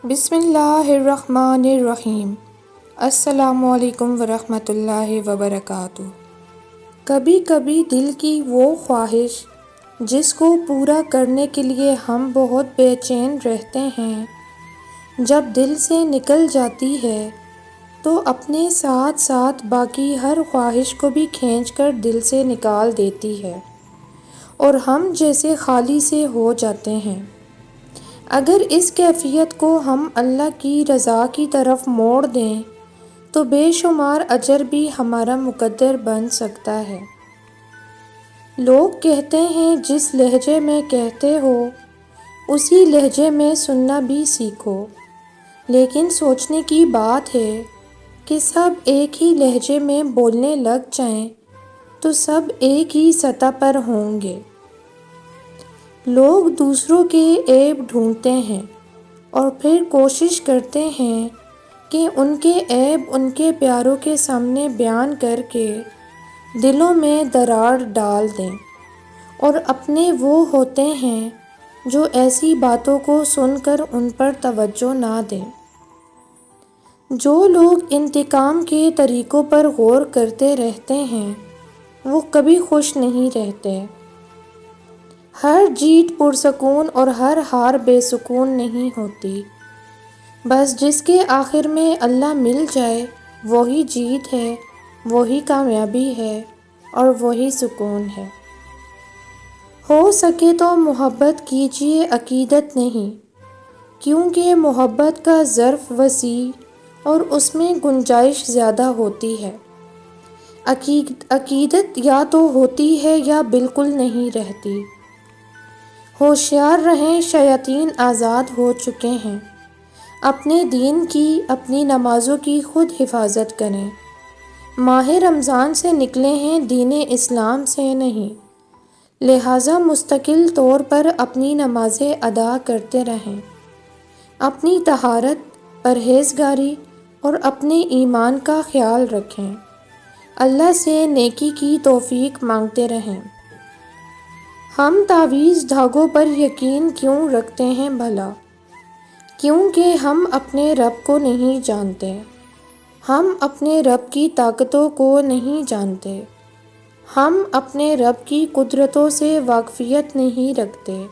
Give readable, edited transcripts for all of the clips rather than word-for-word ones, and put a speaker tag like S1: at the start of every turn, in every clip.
S1: بسم اللہ الرحمن الرحیم۔ السلام علیکم ورحمۃ اللہ وبرکاتہ۔ کبھی کبھی دل کی وہ خواہش جس کو پورا کرنے کے لیے ہم بہت بے چین رہتے ہیں، جب دل سے نکل جاتی ہے تو اپنے ساتھ ساتھ باقی ہر خواہش کو بھی کھینچ کر دل سے نکال دیتی ہے اور ہم جیسے خالی سے ہو جاتے ہیں۔ اگر اس کیفیت کو ہم اللہ کی رضا کی طرف موڑ دیں تو بے شمار اجر بھی ہمارا مقدر بن سکتا ہے۔ لوگ کہتے ہیں جس لہجے میں کہتے ہو اسی لہجے میں سننا بھی سیکھو، لیکن سوچنے کی بات ہے کہ سب ایک ہی لہجے میں بولنے لگ جائیں تو سب ایک ہی سطح پر ہوں گے۔ لوگ دوسروں کے عیب ڈھونڈتے ہیں اور پھر کوشش کرتے ہیں کہ ان کے عیب ان کے پیاروں کے سامنے بیان کر کے دلوں میں دراڑ ڈال دیں، اور اپنے وہ ہوتے ہیں جو ایسی باتوں کو سن کر ان پر توجہ نہ دیں۔ جو لوگ انتقام کے طریقوں پر غور کرتے رہتے ہیں وہ کبھی خوش نہیں رہتے۔ ہر جیت پرسکون اور ہر ہار بے سکون نہیں ہوتی، بس جس کے آخر میں اللہ مل جائے وہی جیت ہے، وہی کامیابی ہے اور وہی سکون ہے۔ ہو سکے تو محبت کیجیے، عقیدت نہیں، کیونکہ محبت کا ظرف وسیع اور اس میں گنجائش زیادہ ہوتی ہے۔ عقیدت یا تو ہوتی ہے یا بالکل نہیں رہتی۔ ہوشیار رہیں، شیاطین آزاد ہو چکے ہیں۔ اپنے دین کی، اپنی نمازوں کی خود حفاظت کریں۔ ماہ رمضان سے نکلے ہیں، دین اسلام سے نہیں، لہٰذا مستقل طور پر اپنی نمازیں ادا کرتے رہیں۔ اپنی طہارت، پرہیزگاری اور اپنے ایمان کا خیال رکھیں۔ اللہ سے نیکی کی توفیق مانگتے رہیں۔ ہم تعویذ دھاگوں پر یقین کیوں رکھتے ہیں بھلا؟ کیونکہ ہم اپنے رب کو نہیں جانتے۔ ہم اپنے رب کی طاقتوں کو نہیں جانتے۔ ہم اپنے رب کی قدرتوں سے واقفیت نہیں رکھتے،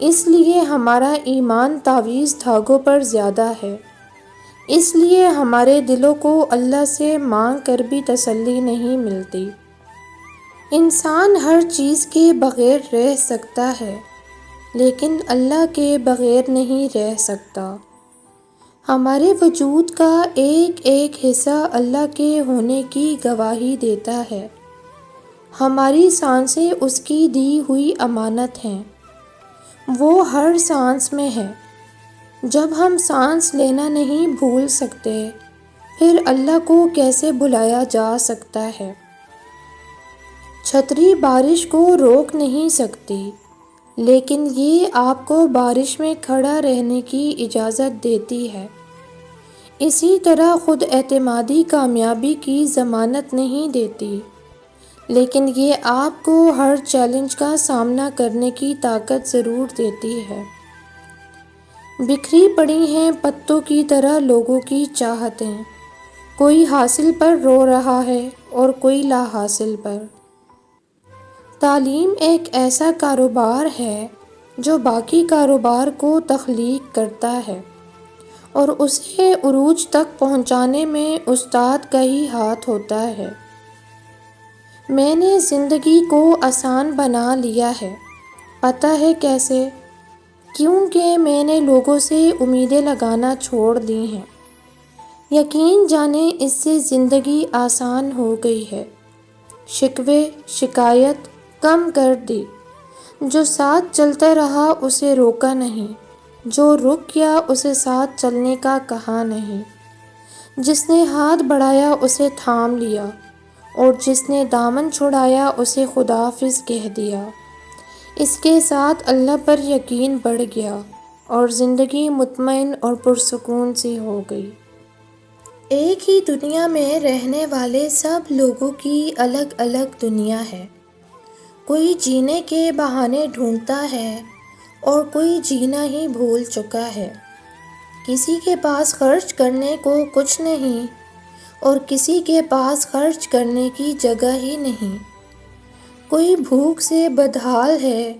S1: اس لیے ہمارا ایمان تعویذ دھاگوں پر زیادہ ہے۔ اس لیے ہمارے دلوں کو اللہ سے مانگ کر بھی تسلی نہیں ملتی۔ انسان ہر چیز کے بغیر رہ سکتا ہے لیکن اللہ کے بغیر نہیں رہ سکتا۔ ہمارے وجود کا ایک ایک حصہ اللہ کے ہونے کی گواہی دیتا ہے۔ ہماری سانسیں اس کی دی ہوئی امانت ہیں، وہ ہر سانس میں ہے۔ جب ہم سانس لینا نہیں بھول سکتے پھر اللہ کو کیسے بھلایا جا سکتا ہے؟ چھتری بارش کو روک نہیں سکتی، لیکن یہ آپ کو بارش میں کھڑا رہنے کی اجازت دیتی ہے۔ اسی طرح خود اعتمادی کامیابی کی ضمانت نہیں دیتی، لیکن یہ آپ کو ہر چیلنج کا سامنا کرنے کی طاقت ضرور دیتی ہے۔ بکھری پڑی ہیں پتوں کی طرح لوگوں کی چاہتیں، کوئی حاصل پر رو رہا ہے اور کوئی لا حاصل پر۔ تعلیم ایک ایسا کاروبار ہے جو باقی کاروبار کو تخلیق کرتا ہے اور اسے عروج تک پہنچانے میں استاد کا ہی ہاتھ ہوتا ہے۔ میں نے زندگی کو آسان بنا لیا ہے، پتہ ہے کیسے؟ کیونکہ میں نے لوگوں سے امیدیں لگانا چھوڑ دی ہیں۔ یقین جانیں اس سے زندگی آسان ہو گئی ہے۔ شکوے، شکایت کم کر دی۔ جو ساتھ چلتا رہا اسے روکا نہیں، جو رک گیا اسے ساتھ چلنے کا کہا نہیں۔ جس نے ہاتھ بڑھایا اسے تھام لیا اور جس نے دامن چھڑایا اسے خداحافظ کہہ دیا۔ اس کے ساتھ اللہ پر یقین بڑھ گیا اور زندگی مطمئن اور پرسکون سی ہو گئی۔ ایک ہی دنیا میں رہنے والے سب لوگوں کی الگ الگ دنیا ہے۔ کوئی جینے کے بہانے ڈھونڈتا ہے اور کوئی جینا ہی بھول چکا ہے۔ کسی کے پاس خرچ کرنے کو کچھ نہیں اور کسی کے پاس خرچ کرنے کی جگہ ہی نہیں۔ کوئی بھوک سے بدحال ہے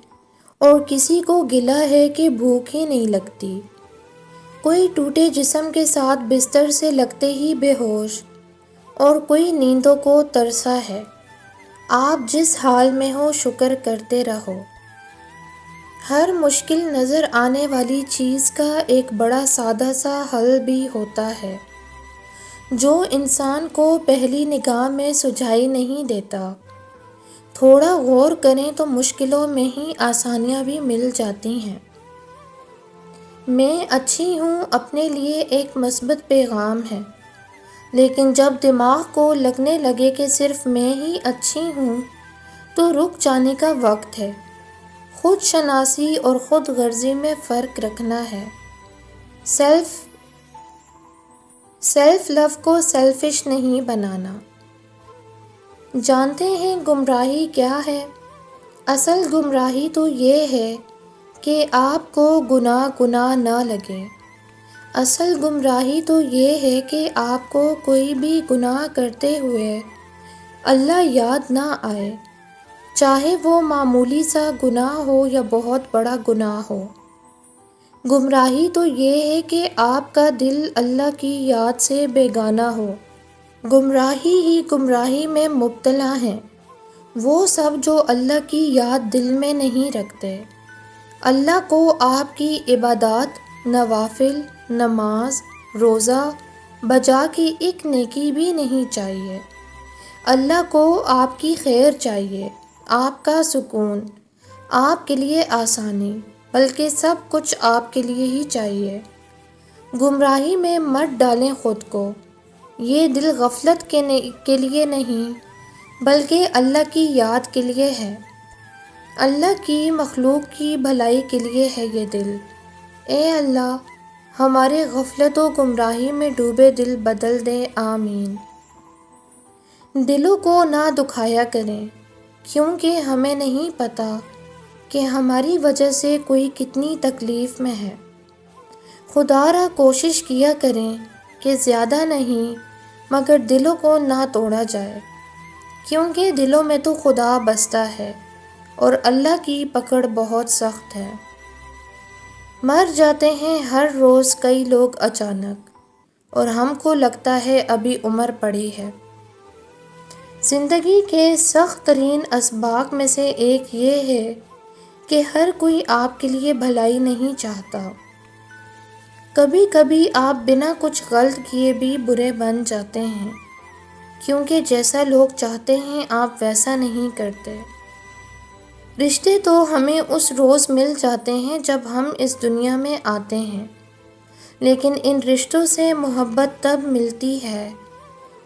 S1: اور کسی کو گلہ ہے کہ بھوک ہی نہیں لگتی۔ کوئی ٹوٹے جسم کے ساتھ بستر سے لگتے ہی بے ہوش اور کوئی نیندوں کو ترسا ہے۔ آپ جس حال میں ہو شکر کرتے رہو۔ ہر مشکل نظر آنے والی چیز کا ایک بڑا سادہ سا حل بھی ہوتا ہے جو انسان کو پہلی نگاہ میں سجھائی نہیں دیتا۔ تھوڑا غور کریں تو مشکلوں میں ہی آسانیاں بھی مل جاتی ہیں۔ میں اچھی ہوں اپنے لیے ایک مثبت پیغام ہے، لیکن جب دماغ کو لگنے لگے کہ صرف میں ہی اچھی ہوں تو رک جانے کا وقت ہے۔ خود شناسی اور خود غرضی میں فرق رکھنا ہے۔ سیلف لو کو سیلفش نہیں بنانا۔ جانتے ہیں گمراہی کیا ہے؟ اصل گمراہی تو یہ ہے کہ آپ کو گناہ نہ لگے۔ اصل گمراہی تو یہ ہے کہ آپ کو کوئی بھی گناہ کرتے ہوئے اللہ یاد نہ آئے، چاہے وہ معمولی سا گناہ ہو یا بہت بڑا گناہ ہو۔ گمراہی تو یہ ہے کہ آپ کا دل اللہ کی یاد سے بیگانہ ہو۔ گمراہی ہی گمراہی میں مبتلا ہیں وہ سب جو اللہ کی یاد دل میں نہیں رکھتے۔ اللہ کو آپ کی عبادات، نوافل، نماز، روزہ بجا کی ایک نیکی بھی نہیں چاہیے۔ اللہ کو آپ کی خیر چاہیے، آپ کا سکون، آپ کے لیے آسانی، بلکہ سب کچھ آپ کے لیے ہی چاہیے۔ گمراہی میں مت ڈالیں خود کو۔ یہ دل غفلت کے لیے نہیں بلکہ اللہ کی یاد کے لیے ہے۔ اللہ کی مخلوق کی بھلائی کے لیے ہے یہ دل۔ اے اللہ، ہمارے غفلت و گمراہی میں ڈوبے دل بدل دے، آمین۔ دلوں کو نہ دکھایا کریں، کیونکہ ہمیں نہیں پتہ کہ ہماری وجہ سے کوئی کتنی تکلیف میں ہے۔ خدا را کوشش کیا کریں کہ زیادہ نہیں مگر دلوں کو نہ توڑا جائے، کیونکہ دلوں میں تو خدا بستا ہے اور اللہ کی پکڑ بہت سخت ہے۔ مر جاتے ہیں ہر روز کئی لوگ اچانک، اور ہم کو لگتا ہے ابھی عمر پڑی ہے۔ زندگی کے سخت ترین اسباق میں سے ایک یہ ہے کہ ہر کوئی آپ کے لیے بھلائی نہیں چاہتا۔ کبھی کبھی آپ بنا کچھ غلط کیے بھی برے بن جاتے ہیں، کیونکہ جیسا لوگ چاہتے ہیں آپ ویسا نہیں کرتے۔ رشتے تو ہمیں اس روز مل جاتے ہیں جب ہم اس دنیا میں آتے ہیں، لیکن ان رشتوں سے محبت تب ملتی ہے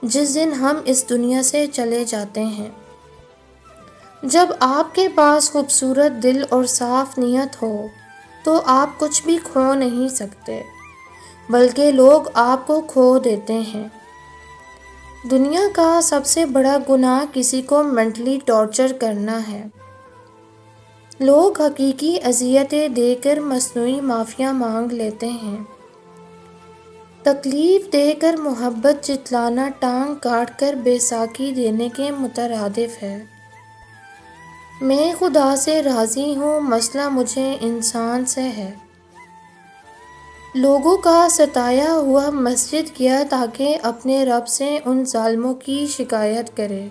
S1: جس دن ہم اس دنیا سے چلے جاتے ہیں۔ جب آپ کے پاس خوبصورت دل اور صاف نیت ہو تو آپ کچھ بھی کھو نہیں سکتے، بلکہ لوگ آپ کو کھو دیتے ہیں۔ دنیا کا سب سے بڑا گناہ کسی کو مینٹلی ٹارچر کرنا ہے۔ لوگ حقیقی اذیتیں دے کر مصنوعی معافیاں مانگ لیتے ہیں۔ تکلیف دے کر محبت جتلانا ٹانگ کاٹ کر بیساکھی دینے کے مترادف ہے۔ میں خدا سے راضی ہوں، مسئلہ مجھے انسان سے ہے۔ لوگوں کا ستایا ہوا مسجد گیا تاکہ اپنے رب سے ان ظالموں کی شکایت کرے،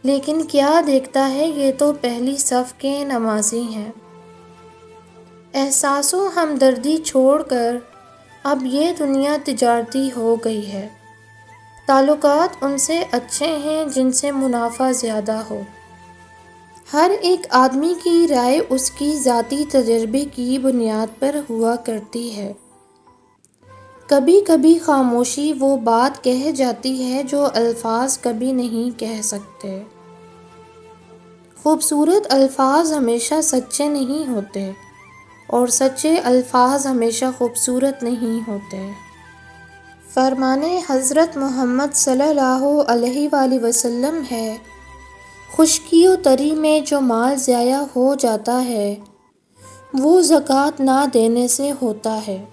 S1: لیکن کیا دیکھتا ہے یہ تو پہلی صف کے نمازی ہیں۔ احساس و ہمدردی چھوڑ کر اب یہ دنیا تجارتی ہو گئی ہے۔ تعلقات ان سے اچھے ہیں جن سے منافع زیادہ ہو۔ ہر ایک آدمی کی رائے اس کی ذاتی تجربے کی بنیاد پر ہوا کرتی ہے۔ کبھی کبھی خاموشی وہ بات کہہ جاتی ہے جو الفاظ کبھی نہیں کہہ سکتے۔ خوبصورت الفاظ ہمیشہ سچے نہیں ہوتے اور سچے الفاظ ہمیشہ خوبصورت نہیں ہوتے۔ فرمان حضرت محمد صلی اللہ علیہ وآلہ وسلم ہے، خشکی و تری میں جو مال ضائع ہو جاتا ہے وہ زکوٰۃ نہ دینے سے ہوتا ہے۔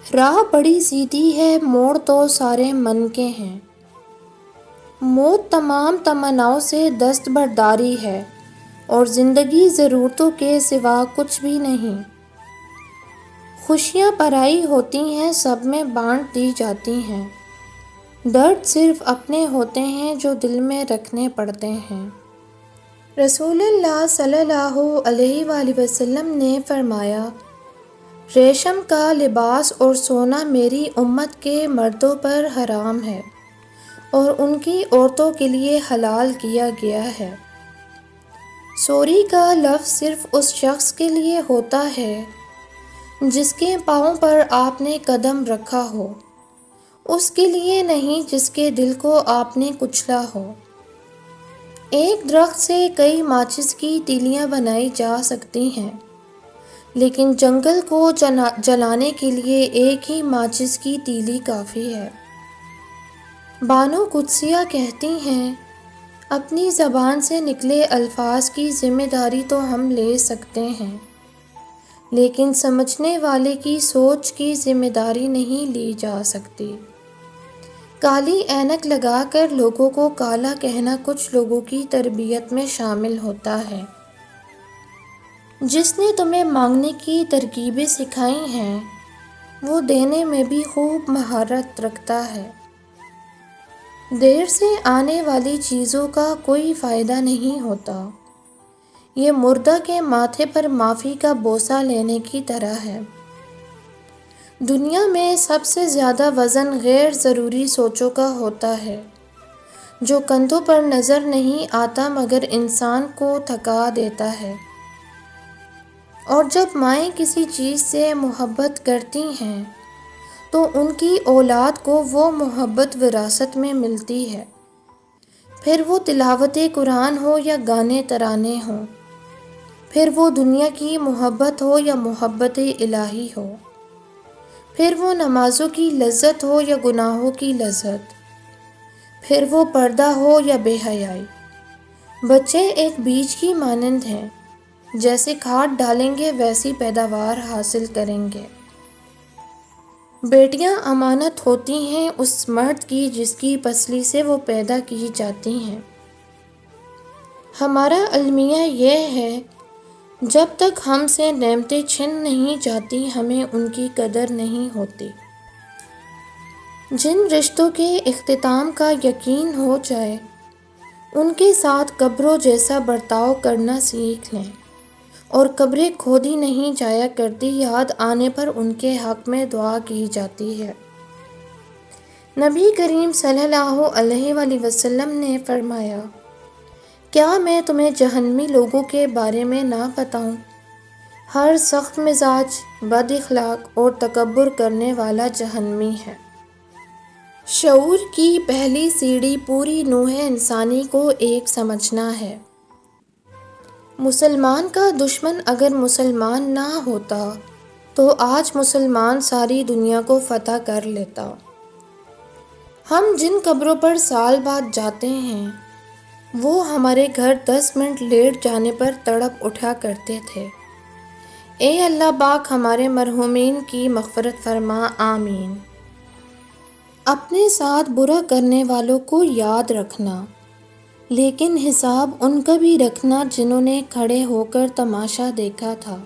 S1: راہ بڑی سیدھی ہے، موڑ تو سارے من کے ہیں۔ موت تمام تمناؤں سے دستبرداری ہے، اور زندگی ضرورتوں کے سوا کچھ بھی نہیں۔ خوشیاں پرائی ہوتی ہیں، سب میں بانٹ دی جاتی ہیں۔ درد صرف اپنے ہوتے ہیں جو دل میں رکھنے پڑتے ہیں۔ رسول اللہ صلی اللہ علیہ وآلہ وسلم نے فرمایا، ریشم کا لباس اور سونا میری امت کے مردوں پر حرام ہے اور ان کی عورتوں کے لیے حلال کیا گیا ہے۔ سوری کا لفظ صرف اس شخص کے لیے ہوتا ہے جس کے پاؤں پر آپ نے قدم رکھا ہو، اس کے لیے نہیں جس کے دل کو آپ نے کچلا ہو۔ ایک درخت سے کئی ماچس کی تیلیاں بنائی جا سکتی ہیں، لیکن جنگل کو جلانے کے لیے ایک ہی ماچس کی تیلی کافی ہے۔ بانو قدسیہ کہتی ہیں، اپنی زبان سے نکلے الفاظ کی ذمہ داری تو ہم لے سکتے ہیں، لیکن سمجھنے والے کی سوچ کی ذمہ داری نہیں لی جا سکتی۔ کالی اینک لگا کر لوگوں کو کالا کہنا کچھ لوگوں کی تربیت میں شامل ہوتا ہے۔ جس نے تمہیں مانگنے کی ترکیبیں سکھائی ہیں، وہ دینے میں بھی خوب مہارت رکھتا ہے۔ دیر سے آنے والی چیزوں کا کوئی فائدہ نہیں ہوتا، یہ مردہ کے ماتھے پر معافی کا بوسہ لینے کی طرح ہے۔ دنیا میں سب سے زیادہ وزن غیر ضروری سوچوں کا ہوتا ہے، جو کندھوں پر نظر نہیں آتا مگر انسان کو تھکا دیتا ہے۔ اور جب مائیں کسی چیز سے محبت کرتی ہیں تو ان کی اولاد کو وہ محبت وراثت میں ملتی ہے، پھر وہ تلاوت قرآن ہو یا گانے ترانے ہوں، پھر وہ دنیا کی محبت ہو یا محبت الہی ہو، پھر وہ نمازوں کی لذت ہو یا گناہوں کی لذت، پھر وہ پردہ ہو یا بے حیائی۔ بچے ایک بیج کی مانند ہیں، جیسے کھاد ڈالیں گے ویسی پیداوار حاصل کریں گے۔ بیٹیاں امانت ہوتی ہیں اس مرد کی جس کی پسلی سے وہ پیدا کی جاتی ہیں۔ ہمارا المیہ یہ ہے، جب تک ہم سے نعمتیں چھن نہیں جاتی ہمیں ان کی قدر نہیں ہوتی۔ جن رشتوں کے اختتام کا یقین ہو جائے ان کے ساتھ قبروں جیسا برتاؤ کرنا سیکھ لیں، اور قبریں کھودی نہیں جایا کرتی، یاد آنے پر ان کے حق میں دعا کی جاتی ہے۔ نبی کریم صلی اللہ علیہ وآلہ وسلم نے فرمایا، کیا میں تمہیں جہنمی لوگوں کے بارے میں نہ بتاؤں؟ ہر سخت مزاج، بد اخلاق اور تکبر کرنے والا جہنمی ہے۔ شعور کی پہلی سیڑھی پوری نوع انسانی کو ایک سمجھنا ہے۔ مسلمان کا دشمن اگر مسلمان نہ ہوتا تو آج مسلمان ساری دنیا کو فتح کر لیتا۔ ہم جن قبروں پر سال بعد جاتے ہیں وہ ہمارے گھر 10 منٹ لیٹ جانے پر تڑپ اٹھا کرتے تھے، اے اللہ پاک ہمارے مرحومین کی مغفرت فرما، آمین۔ اپنے ساتھ برا کرنے والوں کو یاد رکھنا، لیکن حساب ان کا بھی رکھنا جنہوں نے کھڑے ہو کر تماشا دیکھا تھا۔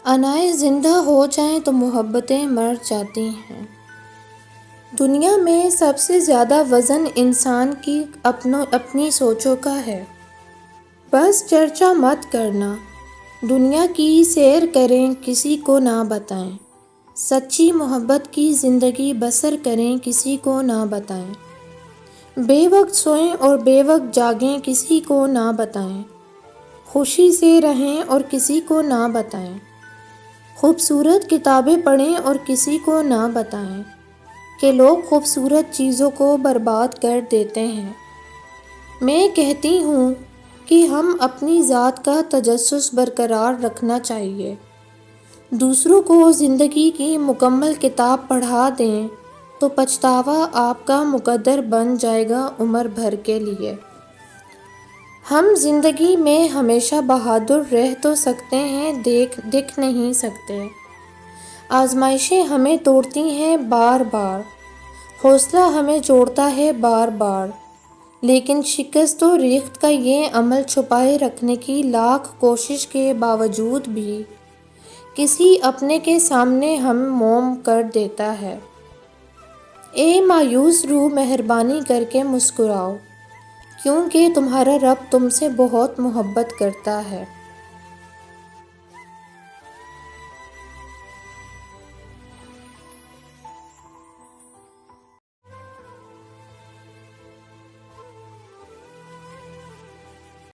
S1: انائیں زندہ ہو جائیں تو محبتیں مر جاتی ہیں۔ دنیا میں سب سے زیادہ وزن انسان کی اپنی سوچوں کا ہے۔ بس چرچا مت کرنا، دنیا کی سیر کریں کسی کو نہ بتائیں، سچی محبت کی زندگی بسر کریں کسی کو نہ بتائیں، بے وقت سوئیں اور بے وقت جاگیں کسی کو نہ بتائیں، خوشی سے رہیں اور کسی کو نہ بتائیں، خوبصورت کتابیں پڑھیں اور کسی کو نہ بتائیں کہ لوگ خوبصورت چیزوں کو برباد کر دیتے ہیں۔ میں کہتی ہوں کہ ہم اپنی ذات کا تجسس برقرار رکھنا چاہیے، دوسروں کو زندگی کی مکمل کتاب پڑھا دیں تو پچھتاوا آپ کا مقدر بن جائے گا عمر بھر کے لیے۔ ہم زندگی میں ہمیشہ بہادر رہ تو سکتے ہیں، دکھ نہیں سکتے۔ آزمائشیں ہمیں توڑتی ہیں بار بار، حوصلہ ہمیں جوڑتا ہے بار بار، لیکن شکست و ریخت کا یہ عمل چھپائے رکھنے کی لاکھ کوشش کے باوجود بھی کسی اپنے کے سامنے ہم موم کر دیتا ہے۔ اے مایوس روح، مہربانی کر کے مسکراؤ، کیونکہ تمہارا رب تم سے بہت محبت کرتا ہے۔